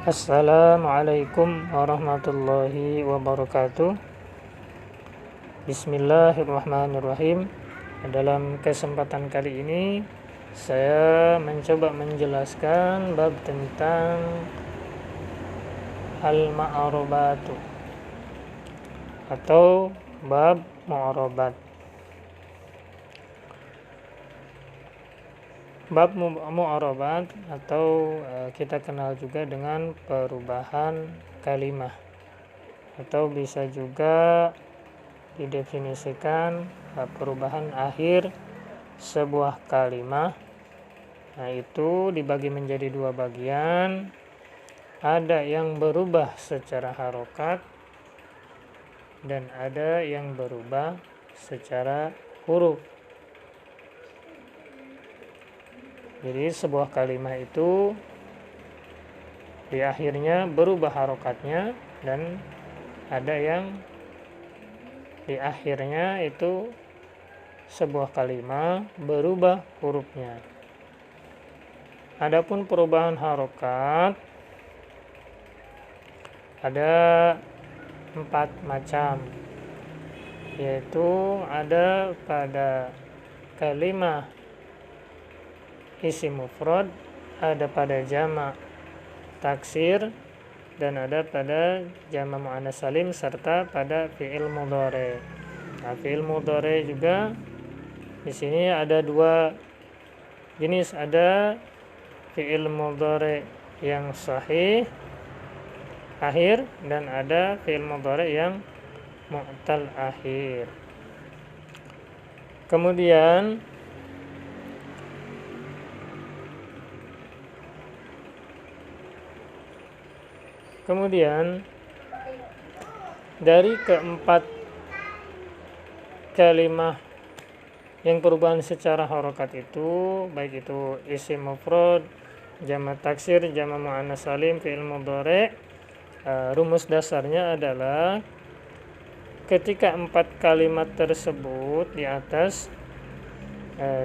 Assalamualaikum warahmatullahi wabarakatuh. Bismillahirrahmanirrahim. Dalam kesempatan kali ini saya mencoba menjelaskan bab tentang al-ma'arobatu atau bab mu'arobat. Bab mu'arobat atau kita kenal juga dengan perubahan kalimah, atau bisa juga didefinisikan perubahan akhir sebuah kalimah. Nah, itu dibagi menjadi dua bagian. Ada yang berubah secara harokat dan ada yang berubah secara huruf. Jadi sebuah kalimat itu di akhirnya berubah harokatnya, dan ada yang di akhirnya itu sebuah kalimat berubah hurufnya. Adapun perubahan harokat ada 4 macam, yaitu ada pada kalimat isim mufrad, ada pada jamak taksir, dan ada pada jamak muannats salim serta pada fi'il mudhari. Nah, fi'il mudhari juga di sini ada dua jenis, ada fi'il mudhari yang sahih akhir dan ada fi'il mudhari yang mu'tal akhir. Kemudian dari keempat kalimah yang perubahan secara harokat itu, baik itu isim mufrad, jamak taksir, jamak muannats salim, fi'il mudhari, rumus dasarnya adalah ketika 4 kalimat tersebut di atas,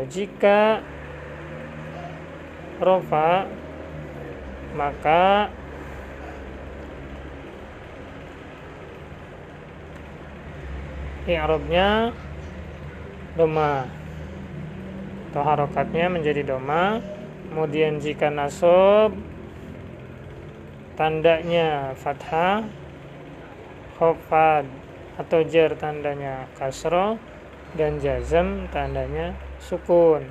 jika rofa maka i'rabnya doma atau harokatnya menjadi doma. Kemudian jika nasab tandanya fathah, khafad atau jar tandanya kasroh, dan jazm tandanya sukun.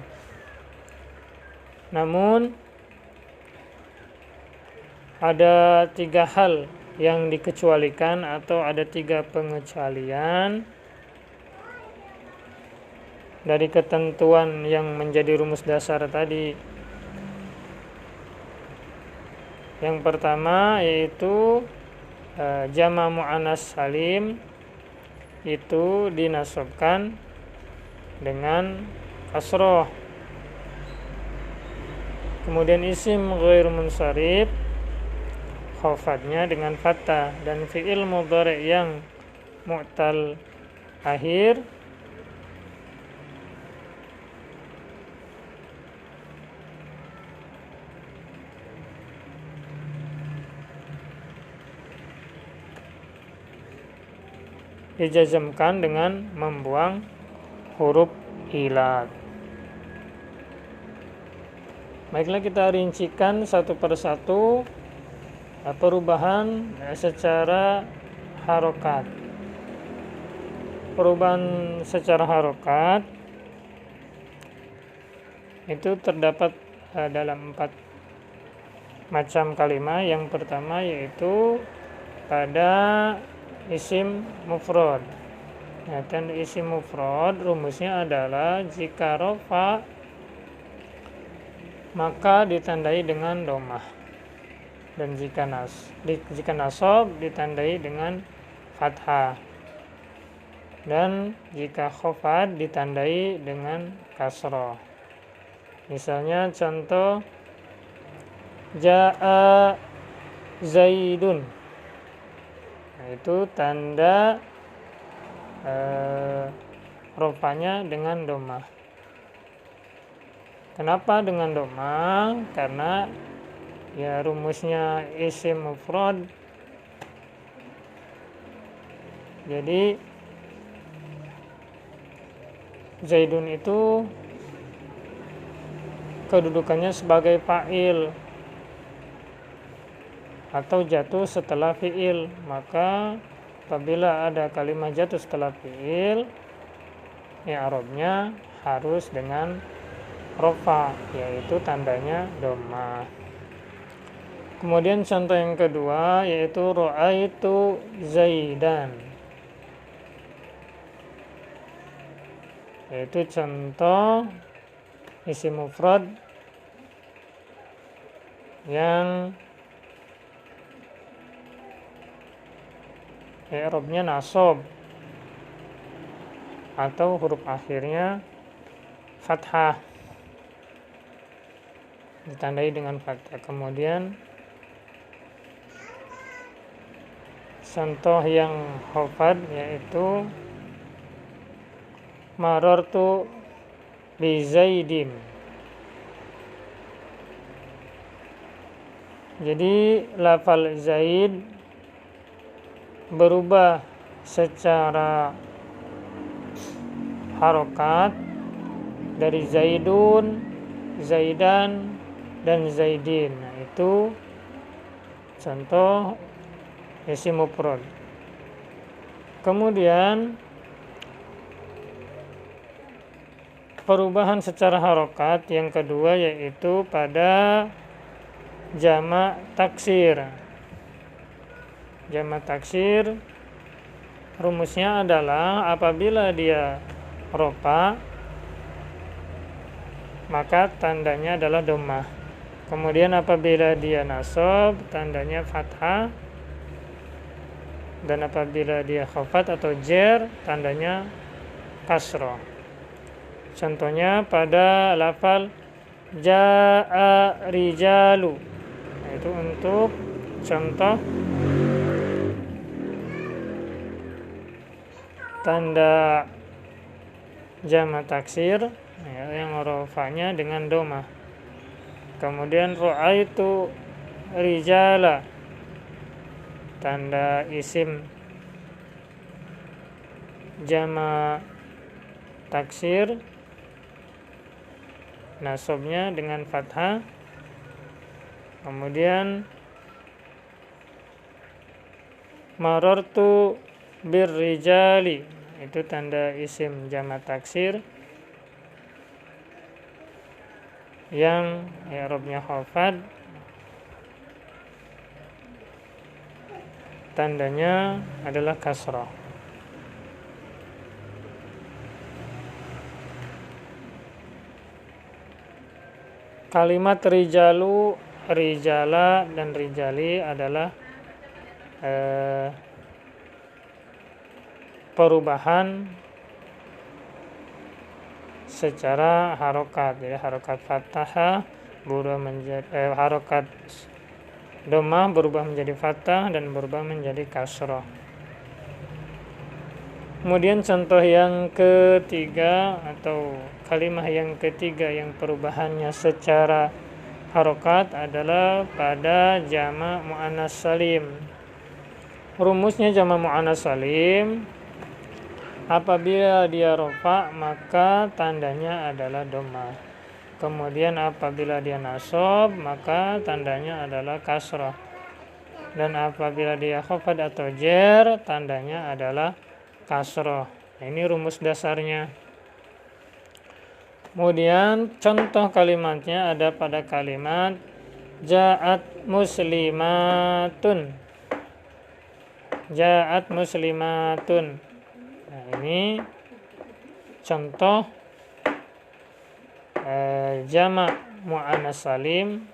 Namun ada 3 hal yang dikecualikan atau ada 3 pengecualian dari ketentuan yang menjadi rumus dasar tadi. Yang pertama yaitu jamak muannats salim itu dinasabkan dengan kasroh. Kemudian isim ghair munsharif khafadnya dengan fathah, dan fi'il mudhari yang mu'tal akhir dijazmkan dengan membuang huruf ilat. Baiklah, kita rincikan satu persatu perubahan secara harokat. Perubahan secara harokat itu terdapat dalam 4 macam kalimat. Yang pertama yaitu pada isim mufrad. Nah, dan isim mufrad rumusnya adalah jika rofa maka ditandai dengan domah, dan jika nasab ditandai dengan fathah, dan jika khafad ditandai dengan kasroh. Misalnya contoh jaa zaidun, nah, itu tanda rofanya dengan domah. Kenapa dengan domah? Karena ya rumusnya isim mufrad. Jadi Zaidun itu kedudukannya sebagai fa'il atau jatuh setelah fi'il. Maka apabila ada kalimat jatuh setelah fi'il, i'rabnya harus dengan rofa, yaitu tandanya dhammah. Kemudian contoh yang kedua yaitu ra'aitu Zaidan, yaitu contoh isim mufrad yang i'rabnya nasab atau huruf akhirnya fathah, ditandai dengan fathah. Kemudian contoh yang khafad yaitu marartu bi Zaidin. Jadi lafal Zaid berubah secara harokat dari Zaidun, Zaidan, dan Zaidin. Nah, itu contoh isim mufrad. Kemudian perubahan secara harokat yang kedua yaitu pada jamak taksir. Jamak taksir rumusnya adalah apabila dia rofa maka tandanya adalah dhammah. Kemudian apabila dia nasab tandanya fathah, dan apabila dia khafat atau jer tandanya kasrah. Contohnya pada lafal jaa rijalu, itu untuk contoh tanda jamak taksir yang rofanya dengan dhammah. Kemudian ra'aitu rijala, tanda isim jamak taksir nasabnya dengan fathah. Kemudian marartu birrijali, itu tanda isim jamak taksir yang i'rabnya khafad, tandanya adalah kasrah. Kalimat rijalu, rijala, dan rijali adalah perubahan secara harokat. Jadi harokat fathah berubah menjadi harokat dhammah berubah menjadi fathah dan berubah menjadi kasrah. Kemudian contoh yang ketiga atau kalimat yang ketiga yang perubahannya secara harokat adalah pada jamak muannas salim. Rumusnya jamak muannas salim apabila dia rofa maka tandanya adalah dhammah. Kemudian apabila dia nasab maka tandanya adalah kasrah. Dan apabila dia khafad atau jer tandanya adalah kasrah. Nah, ini rumus dasarnya. Kemudian contoh kalimatnya ada pada kalimat ja'at muslimatun. Ja'at muslimatun. Nah, ini contoh jamak muannas salim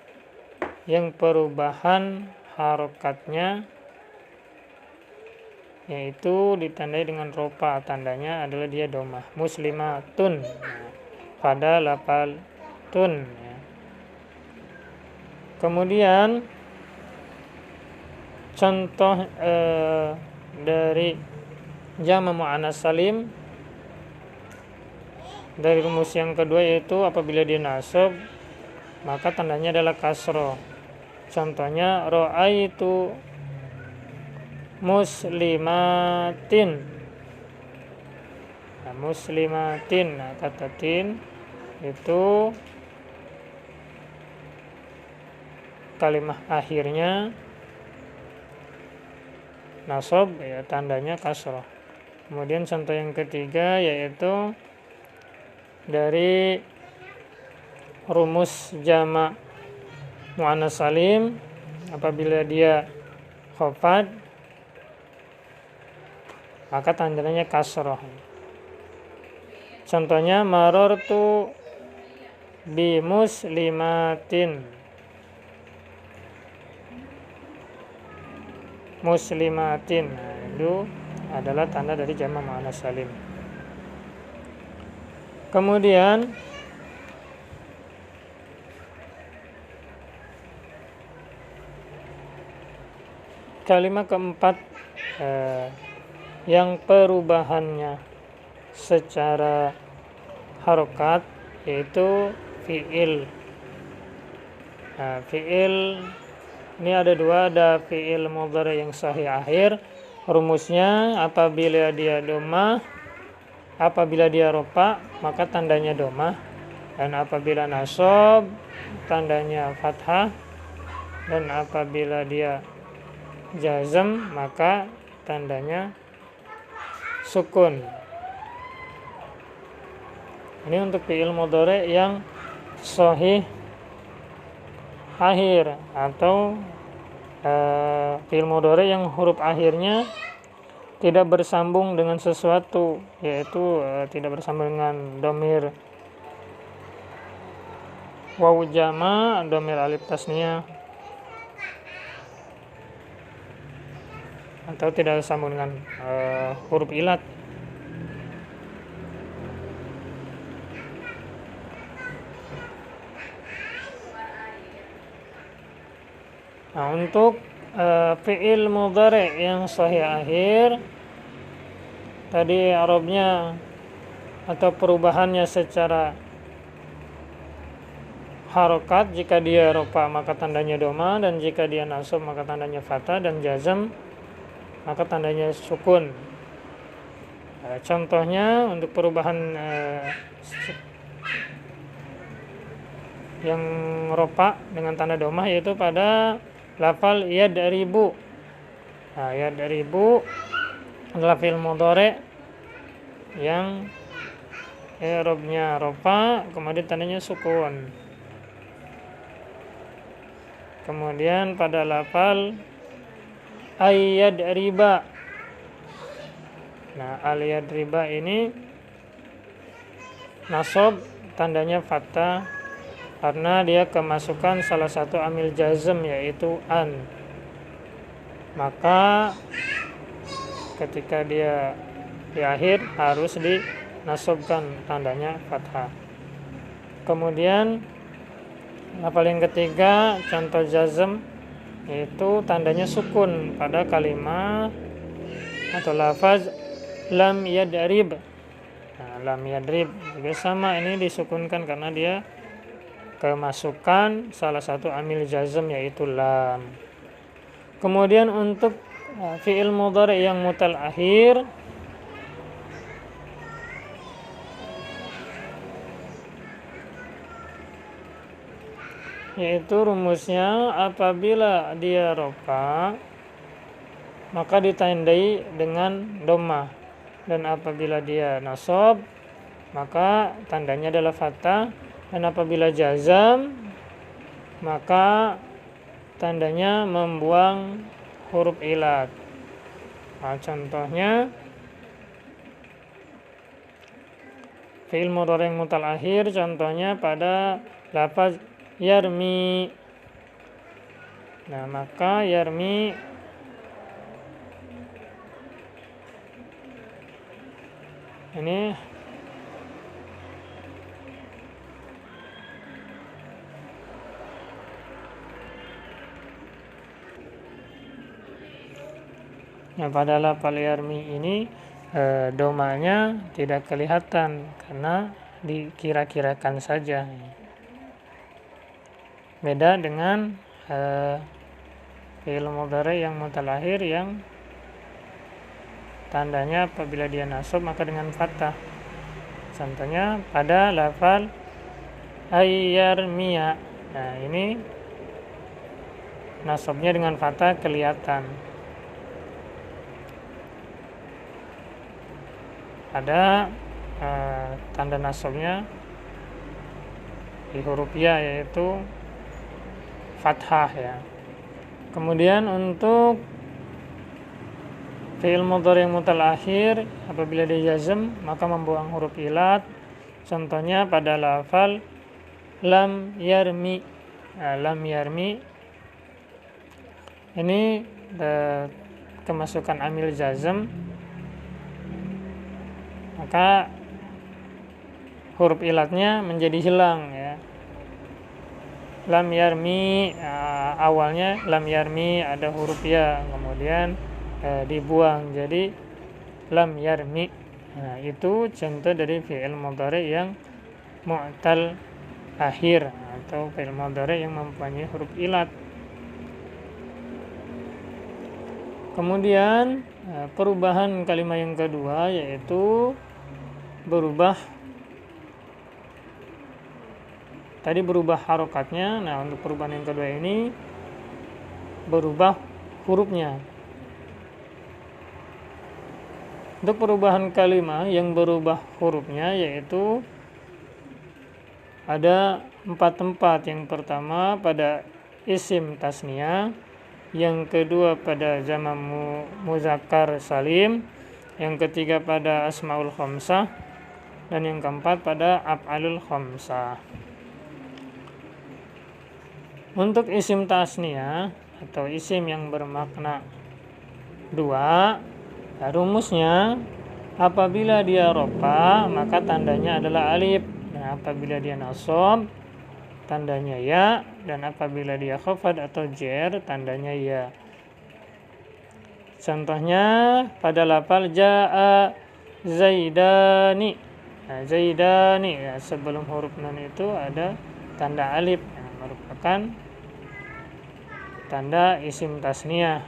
yang perubahan harokatnya yaitu ditandai dengan rofa, tandanya adalah dia dhammah. Muslimatun pada lafal tun. Kemudian contoh dari jamak muannas salim dari rumus yang kedua yaitu apabila dia nasab maka tandanya adalah kasrah. Contohnya ra'aitu muslimatin. Nah, muslimatin. Nah, kata tin itu kalimat akhirnya nasab, ya, tandanya kasrah. Kemudian contoh yang ketiga yaitu dari rumus jamak muannats salim, apabila dia khafad maka tandanya kasrah. Contohnya marartu bi muslimatin. Muslimatin, nah, itu adalah tanda dari jamak muannats salim. Kemudian kalimat keempat yang perubahannya secara harokat yaitu fi'il. Nah, fi'il ini ada dua, ada fi'il mudhari yang sahih akhir. Rumusnya apabila dia dhammah, apabila dia rofa maka tandanya dhammah, dan apabila nasab tandanya fathah, dan apabila dia jazm maka tandanya sukun. Ini untuk fi'il mudhari yang sahih akhir, atau fi'il mudhari yang huruf akhirnya tidak bersambung dengan sesuatu, yaitu tidak bersambung dengan dhamir wawu jama', dhamir alif tasniyah, atau tidak bersambung dengan huruf ilat. Nah, untuk fi'il mudhari yang sahih akhir tadi i'rabnya atau perubahannya secara harokat, jika dia rofa maka tandanya dhammah, dan jika dia nasab maka tandanya fathah, dan jazm maka tandanya sukun. Contohnya untuk perubahan yang rofa dengan tanda dhammah yaitu pada lafal yadribu. Nah, yadribu adalah fi'il mudhari yang i'rabnya rofa kemudian tandanya sukun. Kemudian pada lafal ayyadriba, nah al-yadriba ini nasab tandanya fathah karena dia kemasukan salah satu amil jazm yaitu an. Maka ketika dia di akhir harus dinasabkan tandanya fathah. Kemudian lafal yang ketiga contoh jazm yaitu tandanya sukun pada kalimat atau lafaz lam yadrib. Nah, lam yadrib juga sama, ini disukunkan karena dia kemasukan salah satu amil jazm yaitu lam. Kemudian untuk fi'il mudhari yang mutal akhir yaitu rumusnya apabila dia rofa maka ditandai dengan dhammah, dan apabila dia nasab maka tandanya adalah fathah, dan apabila jazam maka tandanya membuang huruf ilat. Nah, contohnya fi'il mudhari yang mutal akhir contohnya pada lafaz yarmi. Nah, maka yarmi ini pada lafal yarmi ini domanya tidak kelihatan karena dikira-kirakan saja. Beda dengan fi'il mudhari yang mutalakhir yang tandanya apabila dia nasab maka dengan fathah. Contohnya pada lafal ayyarmiya. Nah, ini nasabnya dengan fathah kelihatan. Ada tanda nasabnya di huruf ya, yaitu fathah ya. Kemudian untuk fi'il mudhari yang mutalakhir apabila dia jazm maka membuang huruf ilat. Contohnya pada lafal lam yarmi. Nah, lam yarmi ini kemasukan amil jazm, maka huruf ilatnya menjadi hilang ya. Lam yarmi, awalnya lam yarmi ada huruf ya, kemudian dibuang jadi lam yarmi. Nah, itu contoh dari fi'il mudhari yang mu'tal akhir atau fi'il mudhari yang mempunyai huruf ilat. Kemudian perubahan kalimat yang kedua yaitu berubah, tadi berubah harokatnya. Nah, untuk perubahan yang kedua ini berubah hurufnya. Untuk perubahan kalimat yang berubah hurufnya yaitu ada 4 tempat. Yang pertama pada isim tasniyah, yang kedua pada jamak muzakkar salim, yang ketiga pada asmaul khamsah, dan yang keempat pada af'alul khamsah. Untuk isim tasniyah atau isim yang bermakna 2, rumusnya apabila dia rofa maka tandanya adalah alif, dan apabila dia nasab tandanya ya, dan apabila dia khafad atau jer tandanya ya. Contohnya pada lafal jaa zaidani. Nah, zaidani ya, sebelum huruf nun itu ada tanda alif yang merupakan tanda isim tasniyah.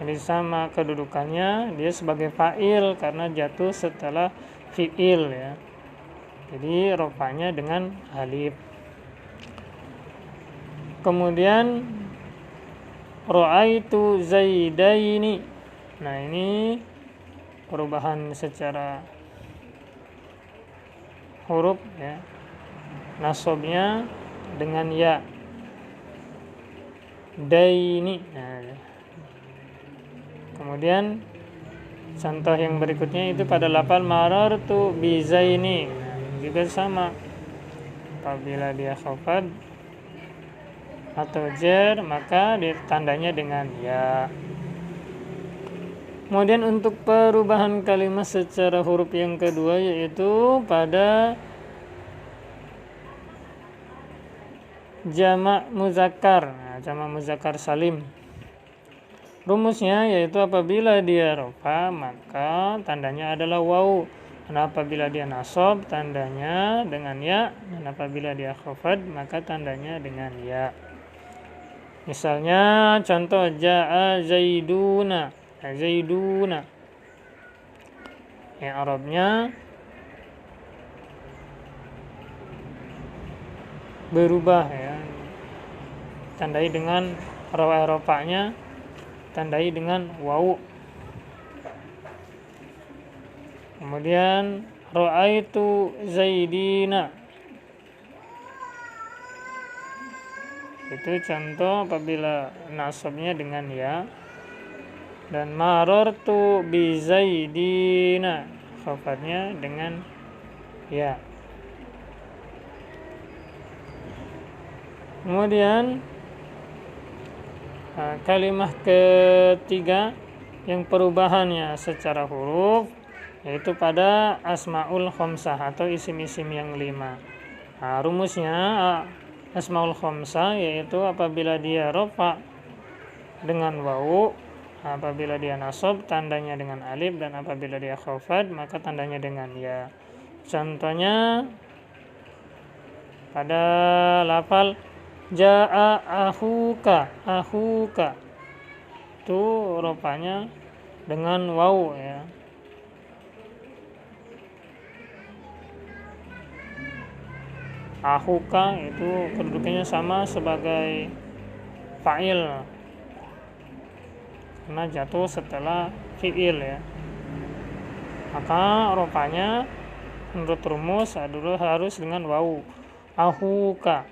Jadi sama kedudukannya, dia sebagai fa'il karena jatuh setelah fi'il ya. Jadi rofanya dengan alif. Kemudian ra'aitu zaidaini. Nah, ini perubahan secara huruf ya. Nasabnya dengan ya. Daini. Nah, kemudian contoh yang berikutnya itu pada lafal marartu bizaini. Nah, juga sama. Apabila dia khafad atau jer maka tandanya dengan ya. Kemudian untuk perubahan kalimat secara huruf yang kedua yaitu pada jamak muzakkar. Nah, jamak muzakkar salim. Rumusnya yaitu apabila dia rofa maka tandanya adalah waw, dan apabila dia nasab tandanya dengan ya, dan apabila dia khafad maka tandanya dengan ya. Misalnya contoh jaa zaiduna. Nah, zaiduna yang Arabnya berubah ya, tandai dengan rofanya tandai dengan waw. Kemudian ra'aitu zaidina, itu contoh apabila nasabnya dengan ya. Dan marartu bi zaidina, khafadnya dengan ya. Kemudian kalimat ketiga yang perubahannya secara huruf yaitu pada asmaul khamsah atau isim-isim yang 5. Nah, rumusnya asmaul khamsah yaitu apabila dia rofa dengan wawu, apabila dia nasab tandanya dengan alif, dan apabila dia khafad maka tandanya dengan ya. Contohnya pada lafal jaa akhuka, akhuka itu rupanya dengan waw ya. Akhuka itu kedudukannya sama sebagai fa'il karena jatuh setelah fi'il ya. Maka rupanya menurut rumus dulu harus dengan waw, akhuka.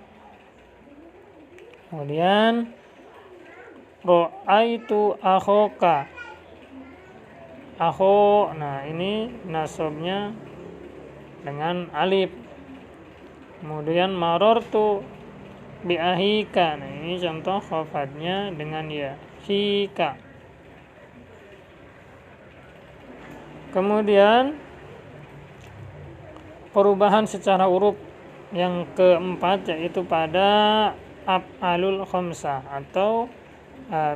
Kemudian ra'aitu akhoka, akho, nah ini nasabnya dengan alif. Kemudian marortu bi ahika, nah ini contoh khafadnya dengan ya, hika. Kemudian perubahan secara huruf yang keempat yaitu pada af'alul khamsah atau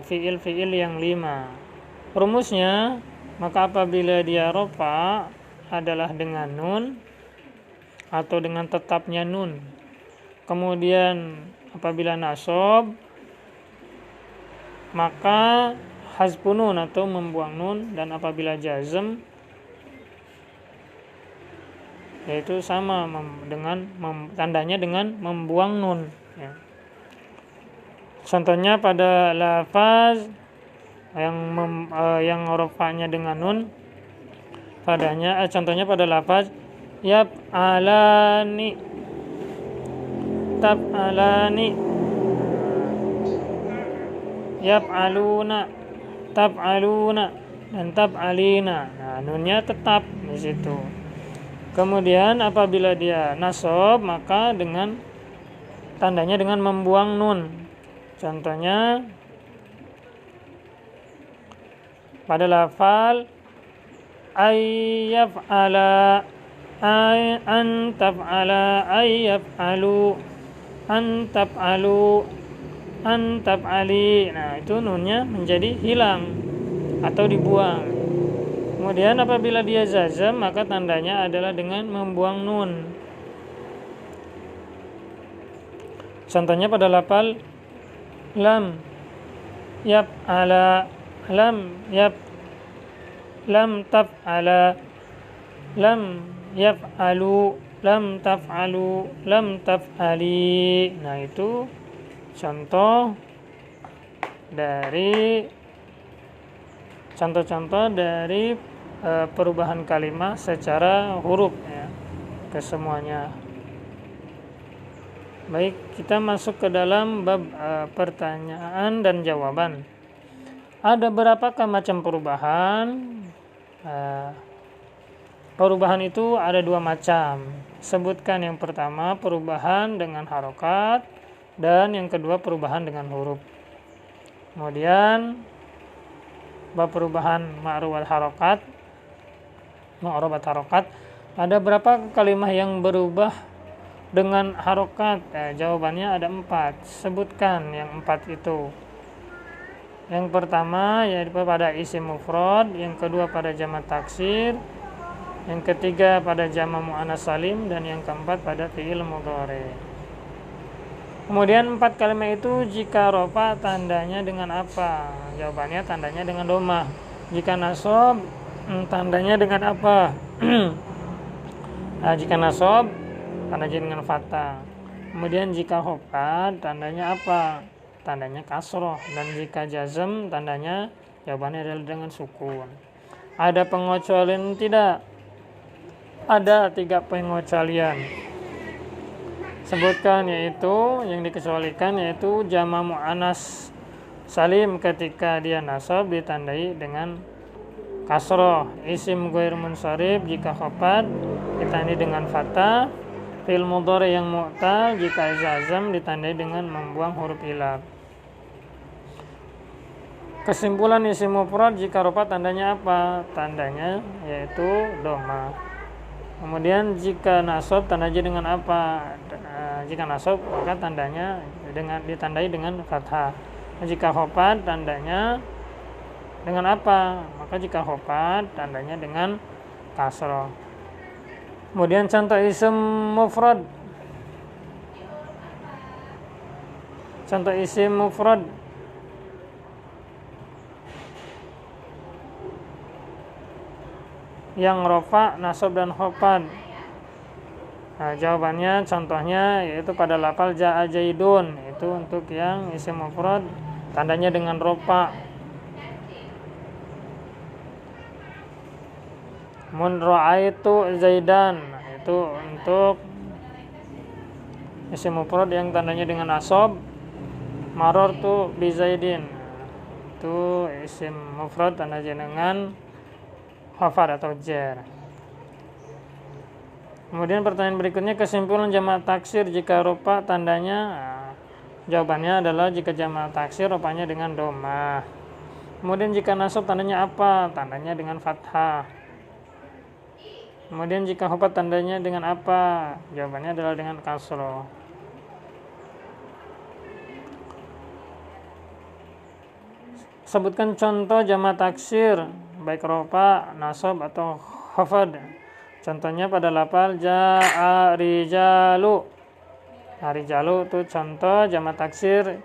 fi'il-fi'il yang 5. Rumusnya, maka apabila dia rofa adalah dengan nun atau dengan tetapnya nun. Kemudian apabila nasab maka hazfun nun atau membuang nun, dan apabila jazm yaitu sama dengan tandanya dengan membuang nun ya. Contohnya pada lafaz yang rofanya dengan nun padanya, contohnya pada lafaz yaf'alani, taf'alani, yaf'aluna, taf'aluna, dan taf'alina. Nah, nunnya tetap di situ. Kemudian apabila dia nasab maka dengan tandanya dengan membuang nun. Contohnya pada lafal ayyaf'ala, antaf'ala, ayyaf'alu, antaf'alu, antaf'ali. Nah, itu nunnya menjadi hilang atau dibuang. Kemudian apabila dia jazm maka tandanya adalah dengan membuang nun. Contohnya pada lafal lam yaf'ala, lam taf'ala, lam yaf'alu, lam taf'alu, lam taf'ali. Nah, itu contoh dari perubahan kalimat secara huruf ya, kesemuanya. Baik, kita masuk ke dalam bab pertanyaan dan jawaban. Ada berapakah macam perubahan? Perubahan itu ada 2 macam. Sebutkan yang pertama perubahan dengan harokat, dan yang kedua perubahan dengan huruf. Kemudian bab perubahan ma'ruf harokat, ada berapa kalimat yang berubah dengan harokat? Jawabannya ada 4. Sebutkan yang 4 itu. Yang pertama yaitu pada isim mufrad, yang kedua pada jamak taksir, yang ketiga pada jamak muannas salim, dan yang keempat pada fi'il mudhari. Kemudian 4 kalimat itu jika rofa tandanya dengan apa? Jawabannya tandanya dengan domah. Jika nasab tandanya dengan apa? Jika nasab tandanya dengan fathah. Kemudian jika khafad tandanya apa? Tandanya kasroh. Dan jika jazm tandanya, jawabannya adalah dengan sukun. Ada pengecualian tidak? Ada 3 pengecualian. Sebutkan, yaitu yang dikecualikan yaitu jamak muannas salim ketika dia nasab ditandai dengan kasroh. Isim ghair munsharif jika khafad ditandai dengan fathah. Fi'il mudhari yang mu'tal jika jazm ditandai dengan membuang huruf ilaf. Kesimpulan isim mufrad jika rofa tandanya apa? Tandanya yaitu dhamma. Kemudian jika nasab tandanya dengan apa? Jika nasab maka tandanya ditandai dengan fathah. Jika khafad tandanya dengan apa? Maka jika khafad tandanya dengan kasroh. Kemudian contoh isim mufrad. Contoh isim mufrad. Yang rofa, nasab dan khafad. Nah, jawabannya contohnya yaitu pada lafal ja'a jaidun, itu untuk yang isim mufrad tandanya dengan rofa. Mun ra'aitu zaidan, itu untuk isim mufrad yang tandanya dengan nasab. Marartu bi zaidin, itu isim mufrad tandanya dengan khafad atau jar. Kemudian pertanyaan berikutnya, kesimpulan jamak taksir jika rofa tandanya, jawabannya adalah jika jamak taksir rofanya dengan domah. Kemudian jika nasab tandanya apa? Tandanya dengan fathah. Kemudian jika khafad tandanya dengan apa? Jawabannya adalah dengan kasroh. Sebutkan contoh jamak taksir baik rofa, nasab atau khafad. Contohnya pada lafal ja'a rijalu. Nah, rijalu itu contoh jamak taksir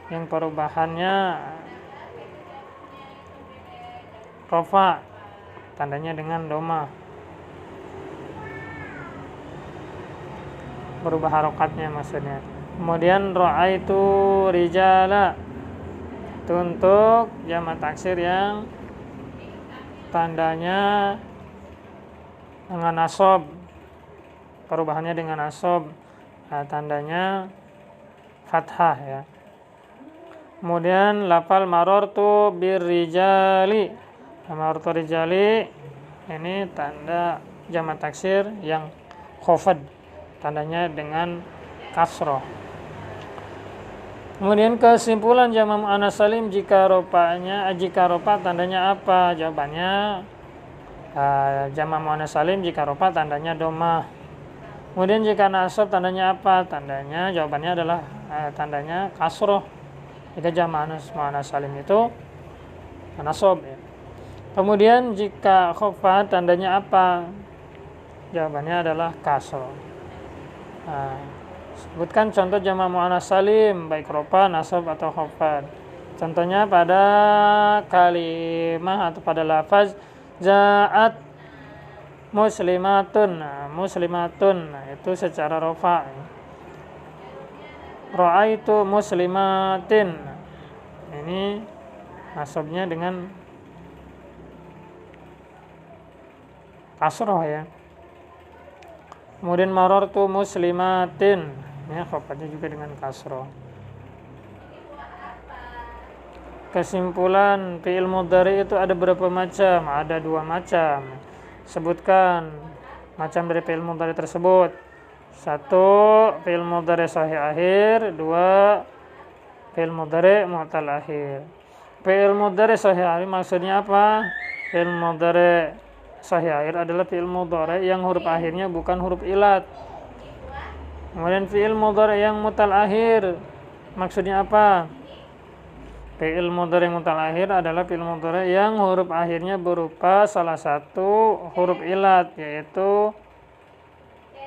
yang perubahannya rofa, tandanya dengan domah, berubah harokatnya maksudnya. Kemudian ra'aitu rijala, itu untuk jamak taksir yang tandanya dengan nasab, perubahannya dengan nasab, nah, tandanya fathah ya. Kemudian lafal marartu birrijali, marartu rijali ini tanda jamak taksir yang khafad, tandanya dengan kasroh. Kemudian kesimpulan jamak muannats salim jika rofa tandanya apa? Jawabannya jamak muannats salim jika rofa tandanya domah. Kemudian jika nasab tandanya apa? Tandanya jawabannya adalah tandanya kasroh. Jika jamak muannats salim itu nasab ya. Kemudian jika khafad tandanya apa? Jawabannya adalah kasroh. Sebutkan contoh jamak muannats salim baik rofa, nasab atau khafad. Contohnya pada kalimah atau pada lafaz ja'at muslimatun. Nah, muslimatun, nah, itu secara rofa. Ra'aitu muslimatin, ini nasabnya dengan kasroh ya. Kemudian marartu muslimatin, ya khafadnya juga dengan kasroh. Kesimpulan fi'il mudhari itu ada berapa macam? Ada 2 macam. Sebutkan macam dari fi'il mudhari tersebut. 1 fi'il mudhari sahih akhir, 2 fi'il mudhari mu'tal akhir. Fi'il mudhari sahih akhir maksudnya apa? Fi'il mudhari sahih akhir adalah fi'il mudhari yang huruf akhirnya bukan huruf ilat. Kemudian fi'il mudhari yang mu'tal akhir maksudnya apa? Fi'il mudhari mu'tal akhir adalah fi'il mudhari yang huruf akhirnya berupa salah satu huruf ilat, yaitu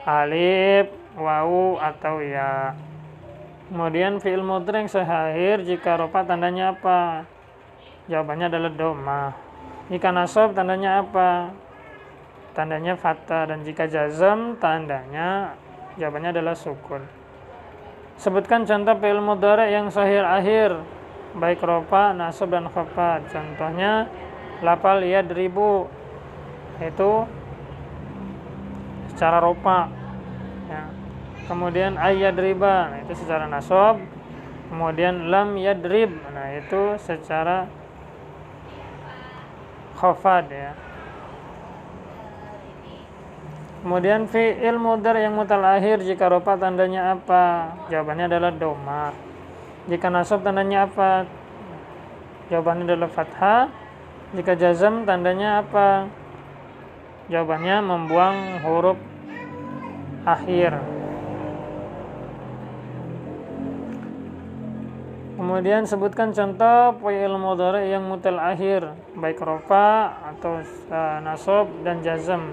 alif, wawu atau ya. Kemudian fi'il mudhari yang sahih akhir jika rofa tandanya apa? Jawabannya adalah domah. Jika nasab tandanya apa? Tandanya fathah. Dan jika jazm tandanya, jawabannya adalah sukun. Sebutkan contoh fi'il mudhari yang sahih akhir baik rofa, nasab dan khafad. Contohnya lafal yadribu, itu secara rofa ya. Kemudian ayyadriba, nah, itu secara nasab. Kemudian lam yadrib, nah itu secara khafad ya. Kemudian fi'il mudhari yang mu'tal akhir jika rofa tandanya apa? Jawabannya adalah domah. Jika nasab tandanya apa? Jawabannya adalah fathah. Jika jazm tandanya apa? Jawabannya membuang huruf akhir. Kemudian sebutkan contoh fi'il mudhari yang mu'tal akhir baik rofa atau nasab dan jazm.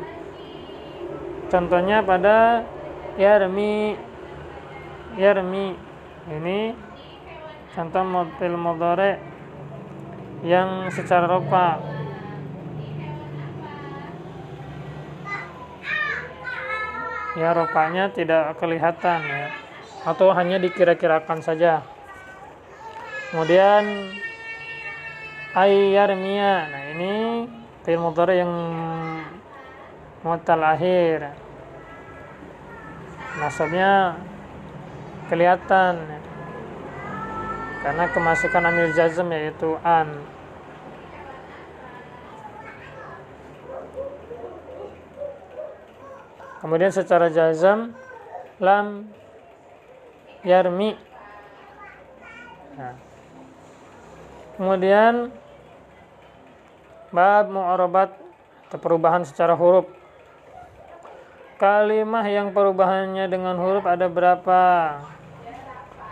Contohnya pada yarmi. Ini contoh fi'il mudhari yang secara rofa. Ya, rofanya tidak kelihatan ya, atau hanya dikira-kirakan saja. Kemudian ayyarmiya. Nah, ini fi'il mudhari yang mu'tal akhir. Nasabnya kelihatan karena kemasukan amil jazm yaitu an. Kemudian secara jazm lam yarmi. Nah. Kemudian bab mu'arabat atau perubahan secara huruf. Kalimah yang perubahannya dengan huruf ada berapa?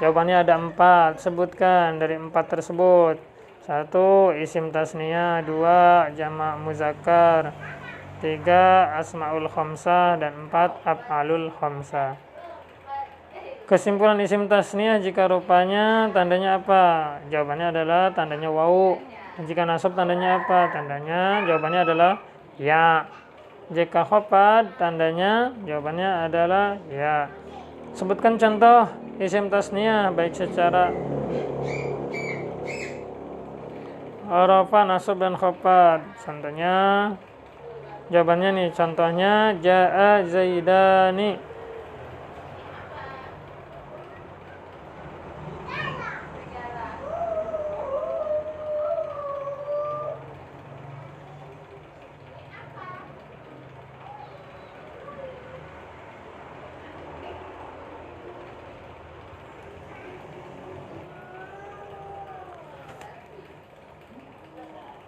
Jawabannya ada 4. Sebutkan dari 4 tersebut. 1. Isim tasniyah. 2. Jamak muzakkar. 3. Asmaul khamsah. Dan 4. Af'alul khamsah. Kesimpulan isim tasniyah jika rupanya tandanya apa? Jawabannya adalah tandanya wawu. Jika nasab tandanya apa? Jawabannya adalah ya. Jika khafad tandanya jawabannya adalah ya. Sebutkan contoh isim tasniyah baik secara rafa, nasab dan khafad. Contohnya, jawabannya nih, contohnya jaa zaidani.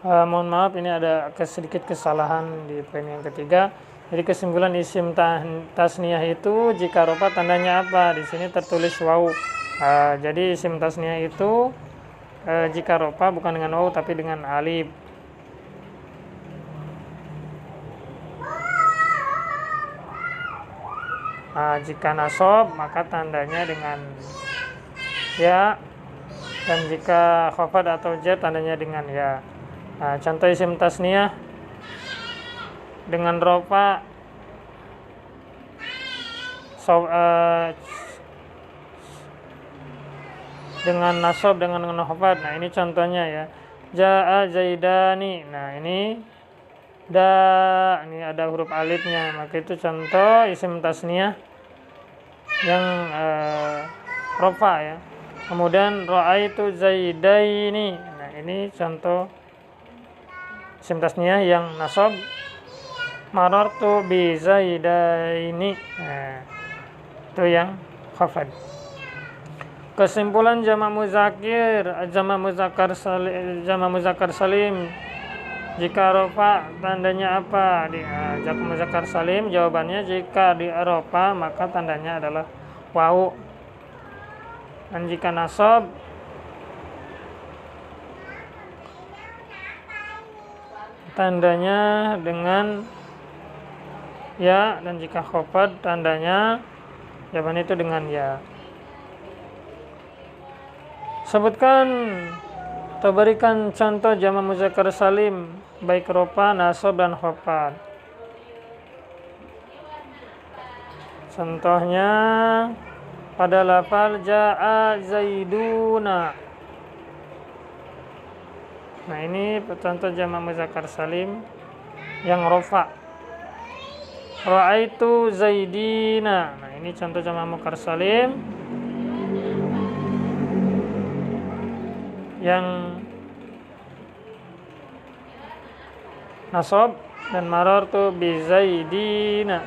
Mohon maaf, ini ada sedikit kesalahan di poin yang ketiga. Jadi kesimpulan isim tasniyah itu jika rofa tandanya apa? Di sini tertulis wawu. Jadi isim tasniyah itu jika rofa bukan dengan wawu tapi dengan alif. Jika nasab maka tandanya dengan ya, dan jika khafad atau jar tandanya dengan ya. Contoh isim tasniyah dengan rofa dengan nasab dengan khafad. Nah, ini contohnya ya. Jaa zaidani. Nah, ini ini ada huruf alifnya. Maka itu contoh isim tasniyah yang rofa ya. Kemudian ra'aitu zaidaini. Nah, ini contoh isim tasniyah yang nasab. Marartu bi zaidaini. Nah, itu yang khafad. Kesimpulan jamak muzakkar salim jika rofa tandanya apa? Jamak muzakkar salim jawabannya jika di rofa maka tandanya adalah wawu. Dan jika nasab tandanya dengan ya, dan jika khafad tandanya jawabannya itu dengan ya. Sebutkan atau berikan contoh jamak muzakkar salim baik rofa, nasab dan khafad. Contohnya pada lafal jaa zaiduna. Nah, ini contoh jamak muzakkar salim yang rofa. Ra'aitu zaidina. Nah, ini contoh jamak muzakkar salim yang nasab, dan marartu bi zaidina.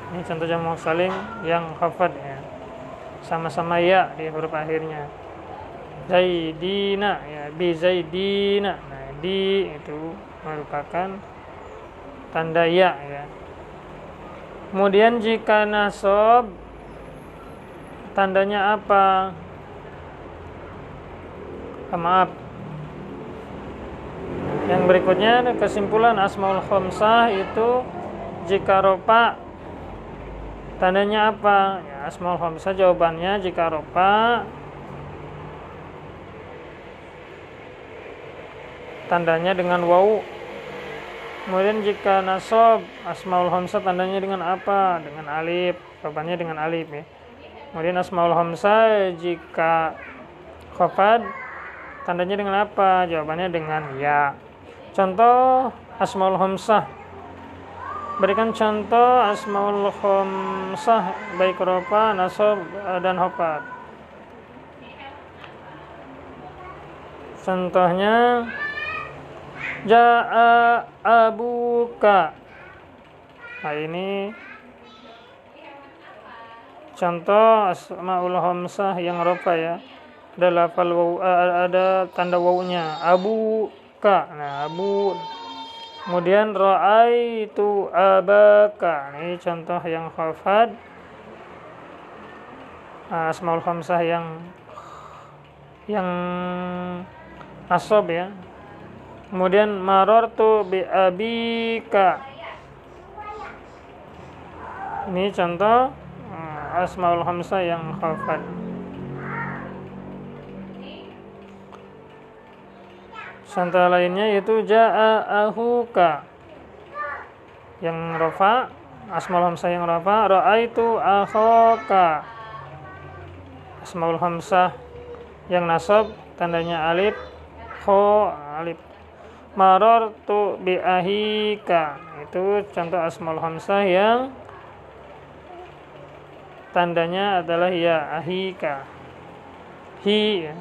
Ini contoh jamak muzakkar salim yang khafad ya. Sama-sama ya di huruf akhirnya. Zaidina ya, bi zaidina. Nah, di itu merupakan tanda ya ya. Kemudian jika nasab tandanya apa? Maaf. Yang berikutnya kesimpulan asmaul khamsah itu jika rofa tandanya apa? Ya, asmaul khamsah jawabannya jika rofa tandanya dengan waw. Kemudian jika nasab asmaul khamsah tandanya dengan apa? Dengan alif. Jawabannya dengan alif ya. Kemudian asmaul khamsah jika khafad tandanya dengan apa? Jawabannya dengan ya. Contoh asmaul khamsah. Berikan contoh asmaul khamsah baik rofa, nasab dan khafad. Contohnya Ja'a abuka. Nah ini contoh asmaul khamsah yang rofa ya. Ada lafal waw, ada tanda wawnya. Abuka. Nah, abu. Kemudian ra'aitu abaka. Ini contoh yang khafad. Asmaul khamsah yang nasab ya. Kemudian marartu bi abika. Ini contoh asmaul khamsah yang khafad. Contoh lainnya yaitu jaa ahuka yang rafa, asmaul khamsah yang rafa, raaitu akhaka. Asmaul khamsah yang nasab tandanya alif, kho alif. Marartu bi ahika. Itu contoh asmaul khamsah yang tandanya adalah ya, ahika. Hi.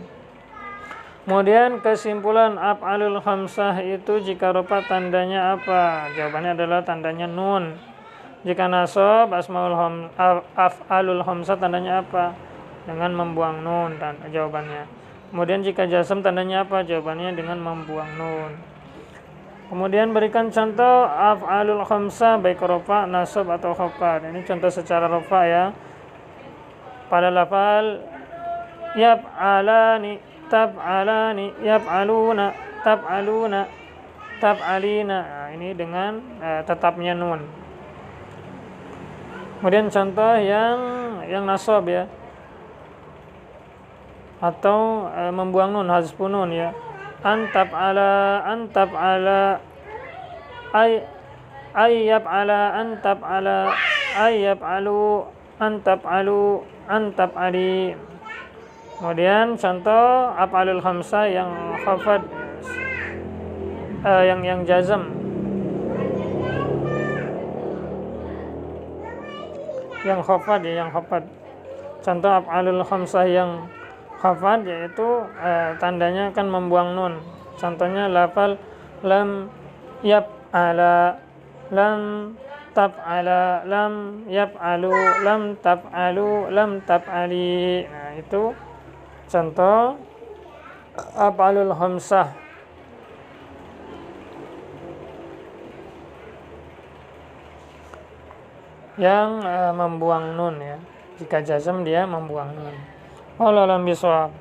Kemudian kesimpulan af'alul khamsah itu jika rofa tandanya apa? Jawabannya adalah tandanya nun. Jika nasab af'alul khamsah tandanya apa? Dengan membuang nun jawabannya. Kemudian jika jazm tandanya apa? Jawabannya dengan membuang nun. Kemudian berikan contoh af'alul khamsah baik rofa, nasab atau khafad. Ini contoh secara rofa ya. Pada lafal yaf'alani, tab'alani, yaf'aluna, tab'aluna, tab'alina. Nah, ini dengan tetapnya nun. Kemudian contoh yang nasab ya. Atau membuang nun, hazfun nun ya. Antab'ala ayyab'ala antab'ala ayyab'alu antab'ali. Kemudian contoh af'alul khamsah yang khafad yang jazm. Yang khafad ya, yang khafad. Contoh af'alul khamsah yang khafad yaitu tandanya kan membuang nun. Contohnya lafal lam yaf'ala, lam taf'ala, lam yaf'alu, lam taf'alu, lam taf'ali. Nah, itu contoh af'alul khamsah. Yang membuang nun ya. Jika jazm dia membuang nun. Wallahu a'lam bishawab.